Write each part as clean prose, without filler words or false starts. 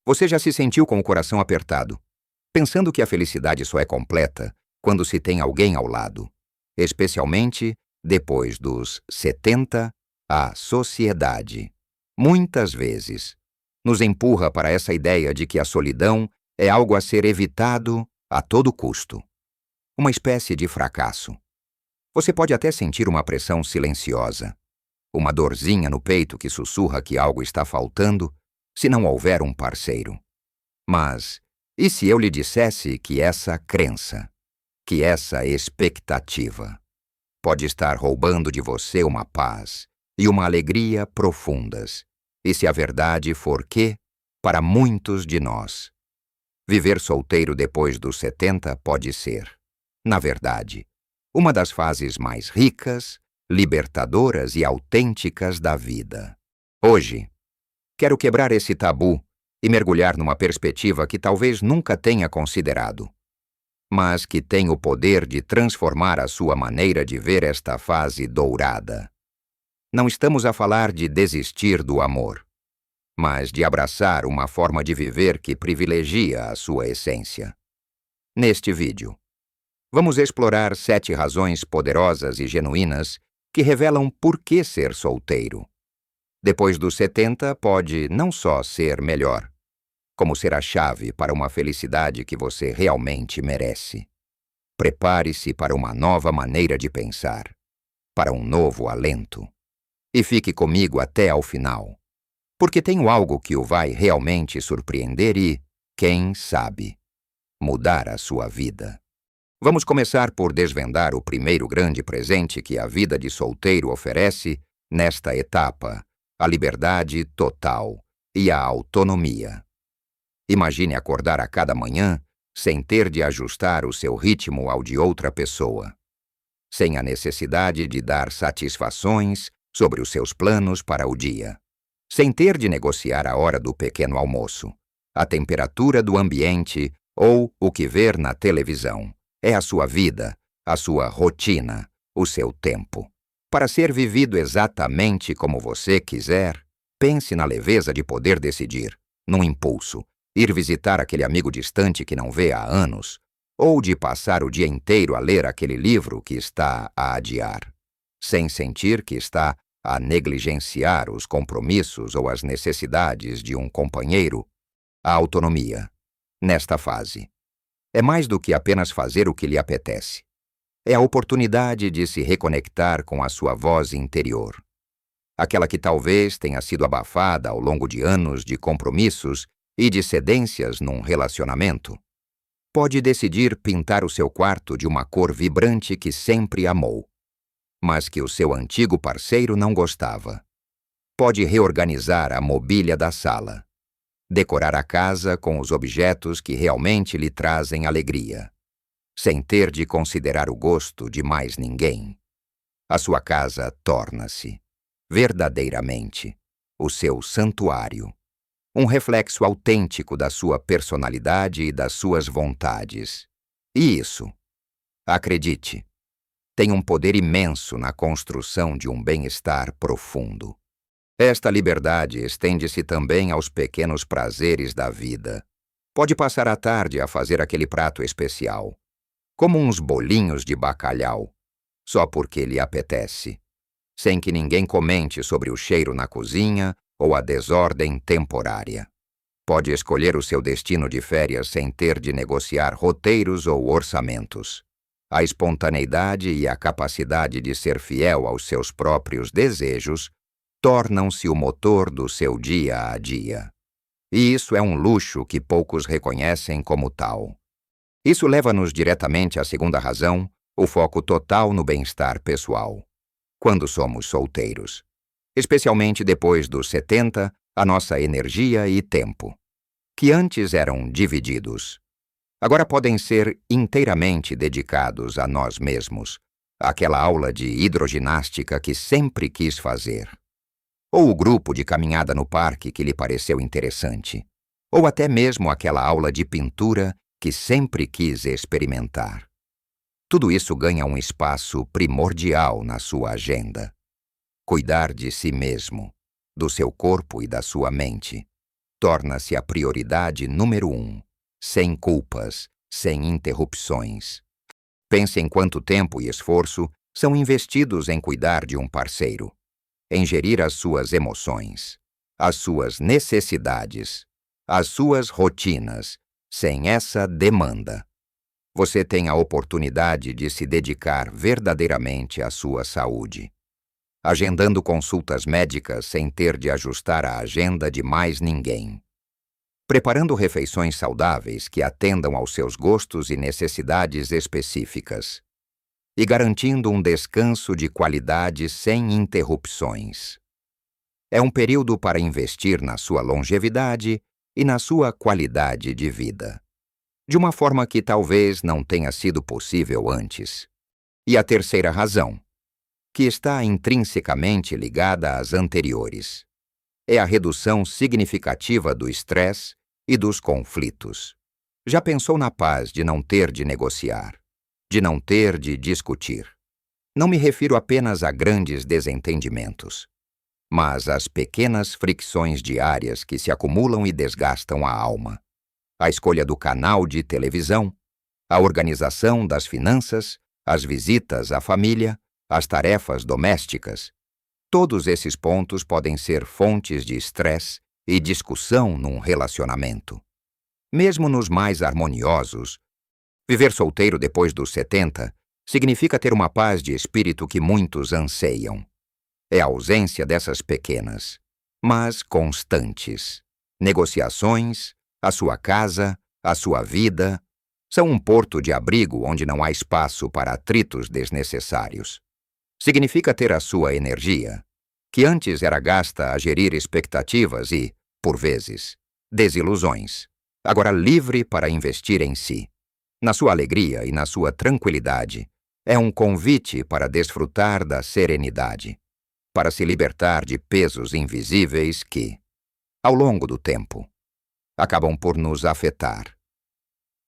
Você já se sentiu com o coração apertado, pensando que a felicidade só é completa quando se tem alguém ao lado, especialmente depois dos 70, a sociedade, muitas vezes, nos empurra para essa ideia de que a solidão é algo a ser evitado a todo custo. Uma espécie de fracasso. Você pode até sentir uma pressão silenciosa, uma dorzinha no peito que sussurra que algo está faltando se não houver um parceiro. Mas, e se eu lhe dissesse que essa crença, que essa expectativa, pode estar roubando de você uma paz e uma alegria profundas, e se a verdade for que, para muitos de nós, viver solteiro depois dos 70 pode ser, na verdade, uma das fases mais ricas, libertadoras e autênticas da vida. Hoje, quero quebrar esse tabu e mergulhar numa perspectiva que talvez nunca tenha considerado, mas que tem o poder de transformar a sua maneira de ver esta fase dourada. Não estamos a falar de desistir do amor, mas de abraçar uma forma de viver que privilegia a sua essência. Neste vídeo, vamos explorar 7 razões poderosas e genuínas que revelam por que ser solteiro. Depois dos 70 pode não só ser melhor, como ser a chave para uma felicidade que você realmente merece. Prepare-se para uma nova maneira de pensar, para um novo alento. E fique comigo até ao final, porque tenho algo que o vai realmente surpreender e, quem sabe, mudar a sua vida. Vamos começar por desvendar o primeiro grande presente que a vida de solteiro oferece nesta etapa, a liberdade total e a autonomia. Imagine acordar a cada manhã sem ter de ajustar o seu ritmo ao de outra pessoa, sem a necessidade de dar satisfações sobre os seus planos para o dia, sem ter de negociar a hora do pequeno almoço, a temperatura do ambiente ou o que ver na televisão. É a sua vida, a sua rotina, o seu tempo. Para ser vivido exatamente como você quiser, pense na leveza de poder decidir, num impulso, ir visitar aquele amigo distante que não vê há anos, ou de passar o dia inteiro a ler aquele livro que está a adiar, sem sentir que está a negligenciar os compromissos ou as necessidades de um companheiro. A autonomia, nesta fase, é mais do que apenas fazer o que lhe apetece. É a oportunidade de se reconectar com a sua voz interior. Aquela que talvez tenha sido abafada ao longo de anos de compromissos e de cedências num relacionamento. Pode decidir pintar o seu quarto de uma cor vibrante que sempre amou, mas que o seu antigo parceiro não gostava. Pode reorganizar a mobília da sala, decorar a casa com os objetos que realmente lhe trazem alegria, sem ter de considerar o gosto de mais ninguém. A sua casa torna-se, verdadeiramente, o seu santuário, um reflexo autêntico da sua personalidade e das suas vontades. E isso, acredite, tem um poder imenso na construção de um bem-estar profundo. Esta liberdade estende-se também aos pequenos prazeres da vida. Pode passar a tarde a fazer aquele prato especial, como uns bolinhos de bacalhau, só porque lhe apetece, sem que ninguém comente sobre o cheiro na cozinha ou a desordem temporária. Pode escolher o seu destino de férias sem ter de negociar roteiros ou orçamentos. A espontaneidade e a capacidade de ser fiel aos seus próprios desejos tornam-se o motor do seu dia a dia. E isso é um luxo que poucos reconhecem como tal. Isso leva-nos diretamente à segunda razão, o foco total no bem-estar pessoal. Quando somos solteiros, especialmente depois dos 70, a nossa energia e tempo, que antes eram divididos, agora podem ser inteiramente dedicados a nós mesmos, àquela aula de hidroginástica que sempre quis fazer, ou o grupo de caminhada no parque que lhe pareceu interessante, ou até mesmo aquela aula de pintura que sempre quis experimentar. Tudo isso ganha um espaço primordial na sua agenda. Cuidar de si mesmo, do seu corpo e da sua mente, torna-se a prioridade número 1, sem culpas, sem interrupções. Pense em quanto tempo e esforço são investidos em cuidar de um parceiro, em gerir as suas emoções, as suas necessidades, as suas rotinas, sem essa demanda. Você tem a oportunidade de se dedicar verdadeiramente à sua saúde, agendando consultas médicas sem ter de ajustar a agenda de mais ninguém, preparando refeições saudáveis que atendam aos seus gostos e necessidades específicas, e garantindo um descanso de qualidade sem interrupções. É um período para investir na sua longevidade e na sua qualidade de vida, de uma forma que talvez não tenha sido possível antes. E a terceira razão, que está intrinsecamente ligada às anteriores, é a redução significativa do estresse e dos conflitos. Já pensou na paz de não ter de negociar, de não ter de discutir? Não me refiro apenas a grandes desentendimentos, mas às pequenas fricções diárias que se acumulam e desgastam a alma. A escolha do canal de televisão, a organização das finanças, as visitas à família, as tarefas domésticas. Todos esses pontos podem ser fontes de estresse e discussão num relacionamento. Mesmo nos mais harmoniosos, viver solteiro depois dos 70 significa ter uma paz de espírito que muitos anseiam. É a ausência dessas pequenas, mas constantes, negociações. A sua casa, a sua vida, são um porto de abrigo onde não há espaço para atritos desnecessários. Significa ter a sua energia, que antes era gasta a gerir expectativas e, por vezes, desilusões, agora livre para investir em si. Na sua alegria e na sua tranquilidade, é um convite para desfrutar da serenidade, para se libertar de pesos invisíveis que, ao longo do tempo, acabam por nos afetar.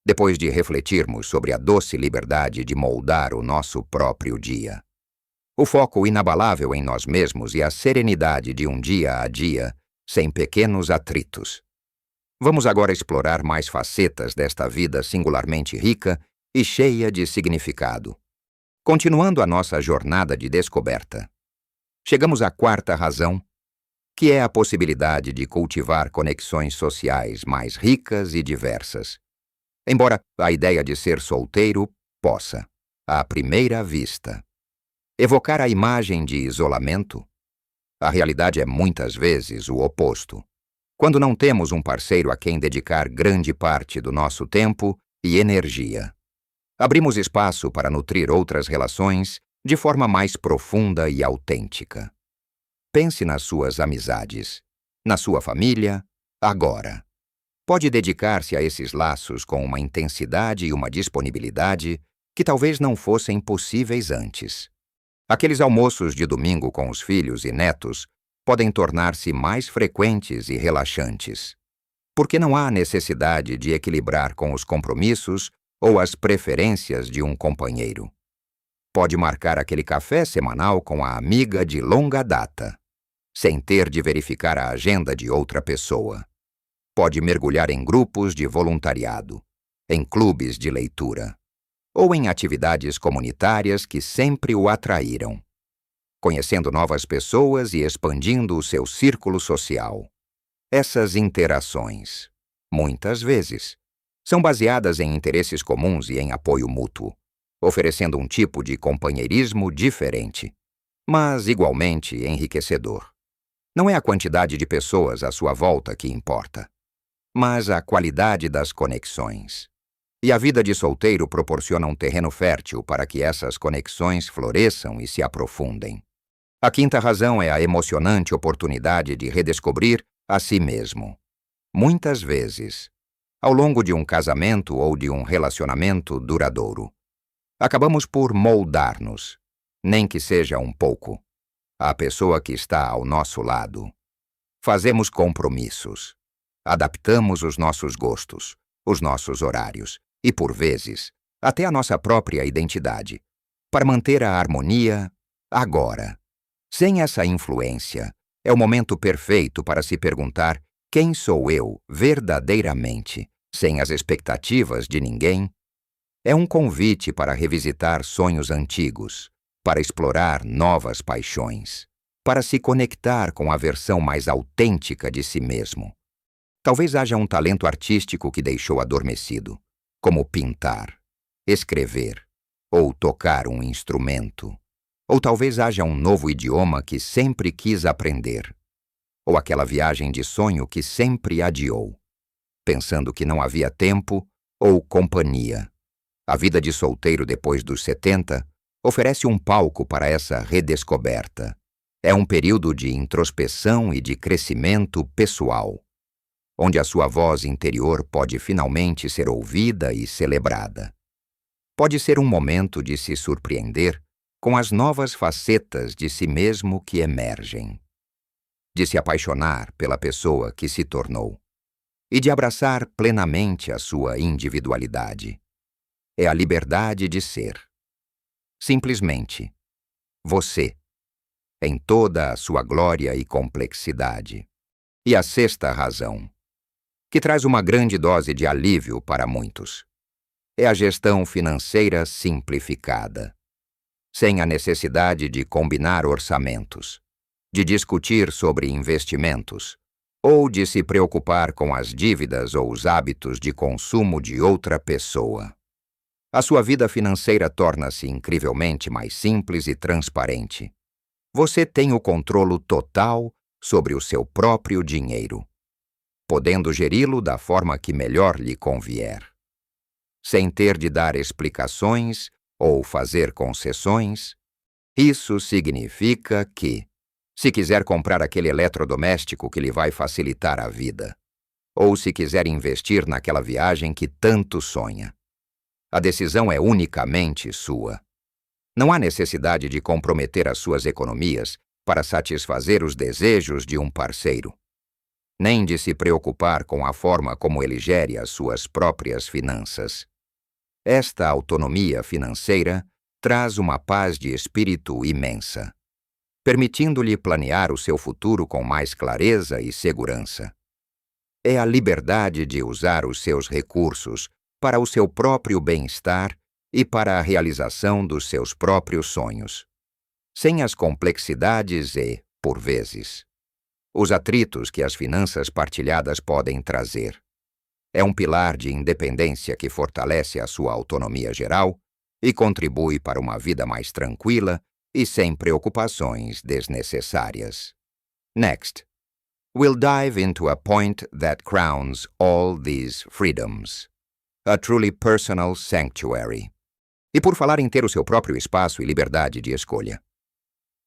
Depois de refletirmos sobre a doce liberdade de moldar o nosso próprio dia, o foco inabalável em nós mesmos e a serenidade de um dia a dia, sem pequenos atritos, vamos agora explorar mais facetas desta vida singularmente rica e cheia de significado. Continuando a nossa jornada de descoberta, chegamos à quarta razão, que é a possibilidade de cultivar conexões sociais mais ricas e diversas. Embora a ideia de ser solteiro possa, à primeira vista, evocar a imagem de isolamento, a realidade é muitas vezes o oposto. Quando não temos um parceiro a quem dedicar grande parte do nosso tempo e energia, abrimos espaço para nutrir outras relações de forma mais profunda e autêntica. Pense nas suas amizades, na sua família, agora. Pode dedicar-se a esses laços com uma intensidade e uma disponibilidade que talvez não fossem possíveis antes. Aqueles almoços de domingo com os filhos e netos podem tornar-se mais frequentes e relaxantes, porque não há necessidade de equilibrar com os compromissos ou as preferências de um companheiro. Pode marcar aquele café semanal com a amiga de longa data, sem ter de verificar a agenda de outra pessoa. Pode mergulhar em grupos de voluntariado, em clubes de leitura, ou em atividades comunitárias que sempre o atraíram, conhecendo novas pessoas e expandindo o seu círculo social. Essas interações, muitas vezes, são baseadas em interesses comuns e em apoio mútuo, oferecendo um tipo de companheirismo diferente, mas igualmente enriquecedor. Não é a quantidade de pessoas à sua volta que importa, mas a qualidade das conexões. E a vida de solteiro proporciona um terreno fértil para que essas conexões floresçam e se aprofundem. A quinta razão é a emocionante oportunidade de redescobrir a si mesmo. Muitas vezes, ao longo de um casamento ou de um relacionamento duradouro, acabamos por moldar-nos, nem que seja um pouco, à pessoa que está ao nosso lado. Fazemos compromissos, adaptamos os nossos gostos, os nossos horários e, por vezes, até a nossa própria identidade, para manter a harmonia agora. Sem essa influência, é o momento perfeito para se perguntar Quem sou eu verdadeiramente, sem as expectativas de ninguém? É um convite para revisitar sonhos antigos, para explorar novas paixões, para se conectar com a versão mais autêntica de si mesmo. Talvez haja um talento artístico que deixou adormecido, como pintar, escrever ou tocar um instrumento. Ou talvez haja um novo idioma que sempre quis aprender, ou aquela viagem de sonho que sempre adiou, pensando que não havia tempo ou companhia. A vida de solteiro depois dos 70 oferece um palco para essa redescoberta. É um período de introspeção e de crescimento pessoal, onde a sua voz interior pode finalmente ser ouvida e celebrada. Pode ser um momento de se surpreender com as novas facetas de si mesmo que emergem, de se apaixonar pela pessoa que se tornou e de abraçar plenamente a sua individualidade. É a liberdade de ser. Simplesmente você, em toda a sua glória e complexidade. E a sexta razão, que traz uma grande dose de alívio para muitos, é a gestão financeira simplificada, sem a necessidade de combinar orçamentos, de discutir sobre investimentos, ou de se preocupar com as dívidas ou os hábitos de consumo de outra pessoa. A sua vida financeira torna-se incrivelmente mais simples e transparente. Você tem o controle total sobre o seu próprio dinheiro, podendo geri-lo da forma que melhor lhe convier, sem ter de dar explicações ou fazer concessões. Isso significa que, se quiser comprar aquele eletrodoméstico que lhe vai facilitar a vida, ou se quiser investir naquela viagem que tanto sonha, a decisão é unicamente sua. Não há necessidade de comprometer as suas economias para satisfazer os desejos de um parceiro, nem de se preocupar com a forma como ele gere as suas próprias finanças. Esta autonomia financeira traz uma paz de espírito imensa, permitindo-lhe planear o seu futuro com mais clareza e segurança. É a liberdade de usar os seus recursos para o seu próprio bem-estar e para a realização dos seus próprios sonhos, sem as complexidades e, por vezes, os atritos que as finanças partilhadas podem trazer. É um pilar de independência que fortalece a sua autonomia geral e contribui para uma vida mais tranquila e sem preocupações desnecessárias. Next, we'll dive into a point that crowns all these freedoms: a truly personal sanctuary. E por falar em ter o seu próprio espaço e liberdade de escolha,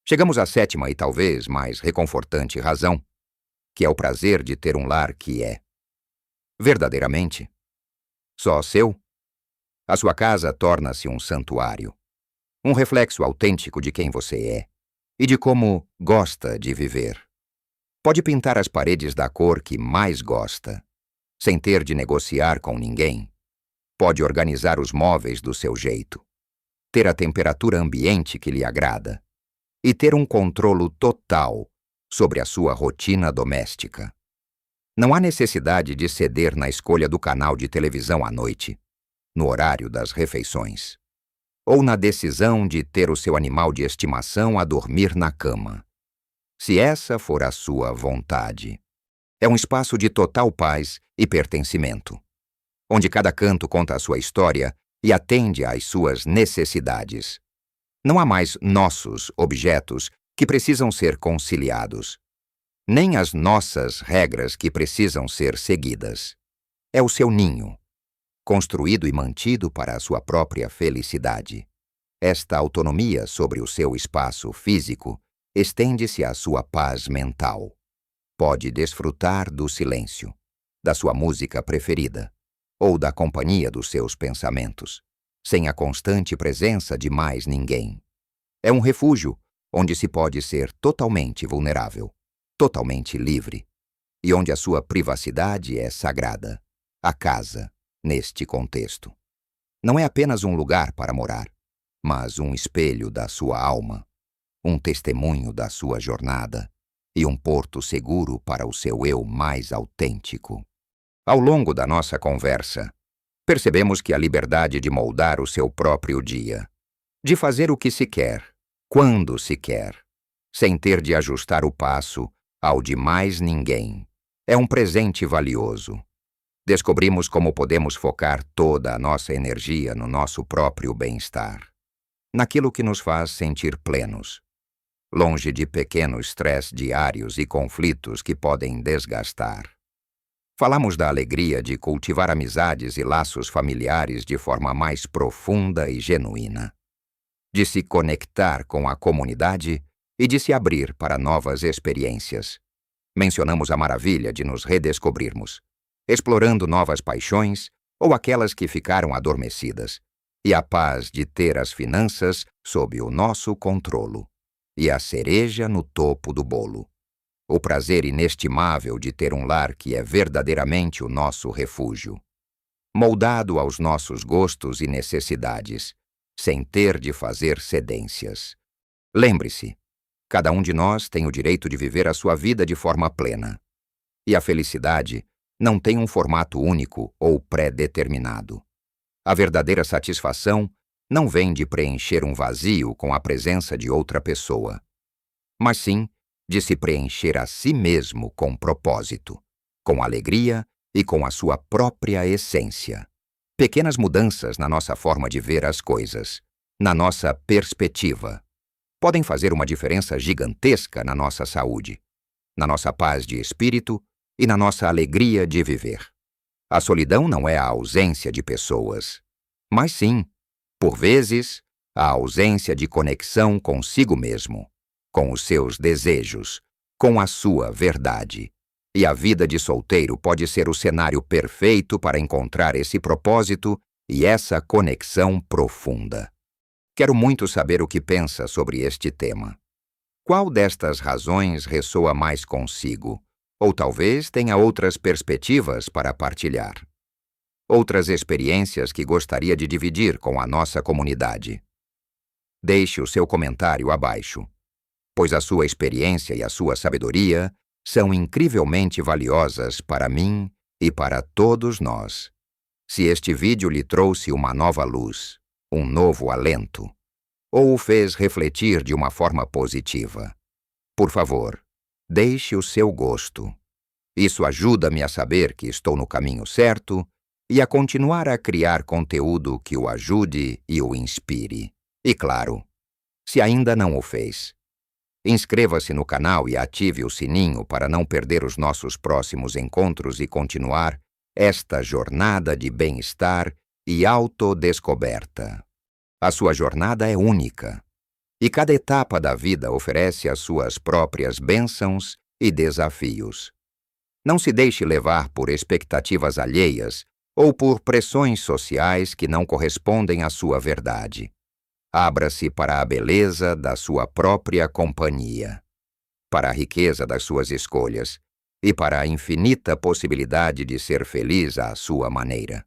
chegamos à sétima e talvez mais reconfortante razão, que é o prazer de ter um lar que é, verdadeiramente, só seu. A sua casa torna-se um santuário, um reflexo autêntico de quem você é e de como gosta de viver. Pode pintar as paredes da cor que mais gosta, sem ter de negociar com ninguém. Pode organizar os móveis do seu jeito, ter a temperatura ambiente que lhe agrada e ter um controle total sobre a sua rotina doméstica. Não há necessidade de ceder na escolha do canal de televisão à noite, no horário das refeições, ou na decisão de ter o seu animal de estimação a dormir na cama, se essa for a sua vontade. É um espaço de total paz e pertencimento, onde cada canto conta a sua história e atende às suas necessidades. Não há mais nossos objetos que precisam ser conciliados, nem as nossas regras que precisam ser seguidas. É o seu ninho, construído e mantido para a sua própria felicidade. Esta autonomia sobre o seu espaço físico estende-se à sua paz mental. Pode desfrutar do silêncio, da sua música preferida, ou da companhia dos seus pensamentos, sem a constante presença de mais ninguém. É um refúgio onde se pode ser totalmente vulnerável, totalmente livre, e onde a sua privacidade é sagrada. A casa, neste contexto, não é apenas um lugar para morar, mas um espelho da sua alma, um testemunho da sua jornada, e um porto seguro para o seu eu mais autêntico. Ao longo da nossa conversa, percebemos que a liberdade de moldar o seu próprio dia, de fazer o que se quer, quando se quer, sem ter de ajustar o passo ao de mais ninguém, é um presente valioso. Descobrimos como podemos focar toda a nossa energia no nosso próprio bem-estar, naquilo que nos faz sentir plenos, longe de pequenos estresse diários e conflitos que podem desgastar. Falamos da alegria de cultivar amizades e laços familiares de forma mais profunda e genuína, de se conectar com a comunidade e de se abrir para novas experiências. Mencionamos a maravilha de nos redescobrirmos, explorando novas paixões ou aquelas que ficaram adormecidas, e a paz de ter as finanças sob o nosso controlo, e a cereja no topo do bolo. O prazer inestimável de ter um lar que é verdadeiramente o nosso refúgio, moldado aos nossos gostos e necessidades, sem ter de fazer cedências. Lembre-se, cada um de nós tem o direito de viver a sua vida de forma plena. E a felicidade não tem um formato único ou pré-determinado. A verdadeira satisfação não vem de preencher um vazio com a presença de outra pessoa, mas sim de se preencher a si mesmo com propósito, com alegria e com a sua própria essência. Pequenas mudanças na nossa forma de ver as coisas, na nossa perspectiva, podem fazer uma diferença gigantesca na nossa saúde, na nossa paz de espírito e na nossa alegria de viver. A solidão não é a ausência de pessoas, mas sim, por vezes, a ausência de conexão consigo mesmo, com os seus desejos, com a sua verdade. E a vida de solteiro pode ser o cenário perfeito para encontrar esse propósito e essa conexão profunda. Quero muito saber o que pensa sobre este tema. Qual destas razões ressoa mais consigo? Ou talvez tenha outras perspectivas para partilhar. Outras experiências que gostaria de dividir com a nossa comunidade. Deixe o seu comentário abaixo, pois a sua experiência e a sua sabedoria são incrivelmente valiosas para mim e para todos nós. Se este vídeo lhe trouxe uma nova luz, um novo alento, ou o fez refletir de uma forma positiva, por favor, deixe o seu gosto. Isso ajuda-me a saber que estou no caminho certo e a continuar a criar conteúdo que o ajude e o inspire. E claro, se ainda não o fez, inscreva-se no canal e ative o sininho para não perder os nossos próximos encontros e continuar esta jornada de bem-estar e autodescoberta. A sua jornada é única, e cada etapa da vida oferece as suas próprias bênçãos e desafios. Não se deixe levar por expectativas alheias ou por pressões sociais que não correspondem à sua verdade. Abra-se para a beleza da sua própria companhia, para a riqueza das suas escolhas e para a infinita possibilidade de ser feliz à sua maneira.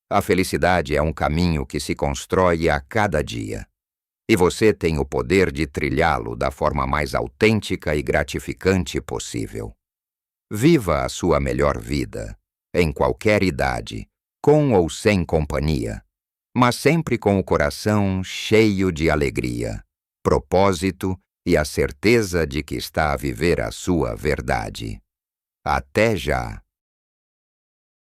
A felicidade é um caminho que se constrói a cada dia, e você tem o poder de trilhá-lo da forma mais autêntica e gratificante possível. Viva a sua melhor vida, em qualquer idade, com ou sem companhia, mas sempre com o coração cheio de alegria, propósito e a certeza de que está a viver a sua verdade. Até já!